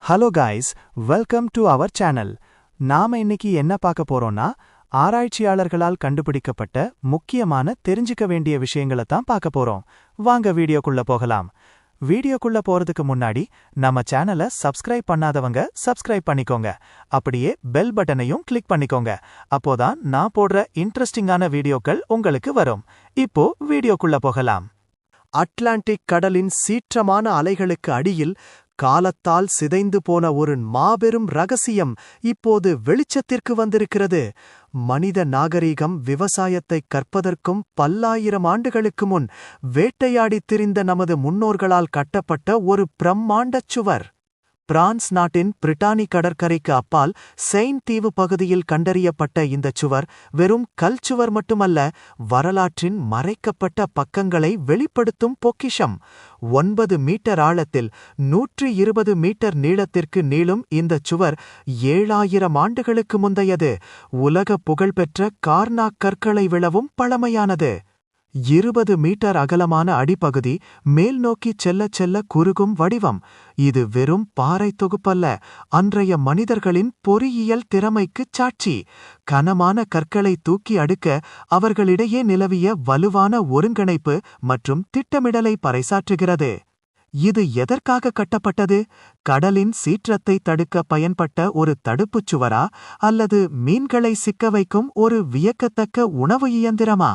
Hello guys, welcome to our channel. நாம இன்னைக்கு என்ன பார்க்க போறோம்னா, ஆராய்ச்சியாளர்களால் கண்டுபிடிக்கப்பட்ட முக்கியமான தெரிஞ்சுக்க வேண்டிய விஷயங்களை தான் பார்க்க போறோம். வாங்க வீடியோக்குள்ள போகலாம். வீடியோக்குள்ள போறதுக்கு முன்னாடி நம்ம சேனலை சப்ஸ்கிரைப் பண்ணாதவங்க சப்ஸ்கிரைப் பண்ணிக்கோங்க. அப்படியே பெல் பட்டனையும் கிளிக் பண்ணிக்கோங்க. அப்போதான் நான் போடுற இன்ட்ரெஸ்டிங்கான வீடியோக்கள் உங்களுக்கு வரும். இப்போ வீடியோக்குள்ள போகலாம். அட்லாண்டிக் கடலின் சீற்றமான அலைகளுக்கு அடியில் காலத்தால் சிதைந்து போன ஒரு மாபெரும் ரகசியம் இப்போது வெளிச்சத்திற்கு வந்திருக்கிறது. மனித நாகரீகம் விவசாயத்தைக் கற்பதற்கும் பல்லாயிரம் ஆண்டுகளுக்கு முன் வேட்டையாடித் திரிந்த நமது முன்னோர்களால் கட்டப்பட்ட ஒரு பிரம்மாண்டச் சுவர். பிரான்ஸ் நாட்டின் பிரிட்டானி கடற்கரைக்கு அப்பால் செயின்ட் தீவு பகுதியில் கண்டறியப்பட்ட இந்தச் சுவர் வெறும் கல்சுவர் மட்டுமல்ல, வரலாற்றின் மறைக்கப்பட்ட பக்கங்களை வெளிப்படுத்தும் பொக்கிஷம். 9 மீட்டர் ஆழத்தில் 120 மீட்டர் நீளத்திற்கு நீளும் இந்தச் சுவர் 7000 ஆண்டுகளுக்கு முந்தையது. உலக புகழ்பெற்ற கார்னாக் கற்களை விழவும் பழமையானது. 20 மீட்டர் அகலமான அடிப்பகுதி மேல் நோக்கிச் செல்ல செல்ல குறுகும் வடிவம். இது வெறும் பாறை தொகுப்பல்ல, அன்றைய மனிதர்களின் பொறியியல் திறமைக்குச் சாட்சி. கனமான கற்களை தூக்கி அடுக்க அவர்களிடையே நிலவிய வலுவான ஒருங்கிணைப்பு மற்றும் திட்டமிடலை பறைசாற்றுகிறது. இது எதற்காக கட்டப்பட்டது? கடலின் சீற்றத்தை தடுக்க பயன்பட்ட ஒரு தடுப்புச் சுவரா, அல்லது மீன்களை சிக்க வைக்கும் ஒரு வியக்கத்தக்க உணவு இயந்திரமா?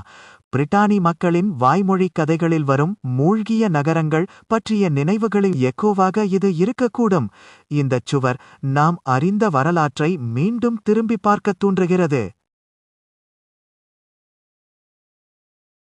பிரிட்டானி மக்களின் வாய்மொழி கதைகளில் வரும் மூழ்கிய நகரங்கள் பற்றிய நினைவுகளின் எக்கோவாக இது இருக்கக்கூடும். இந்தச் சுவர் நாம் அறிந்த வரலாற்றை மீண்டும் திரும்பி பார்க்க தூண்டுகிறது.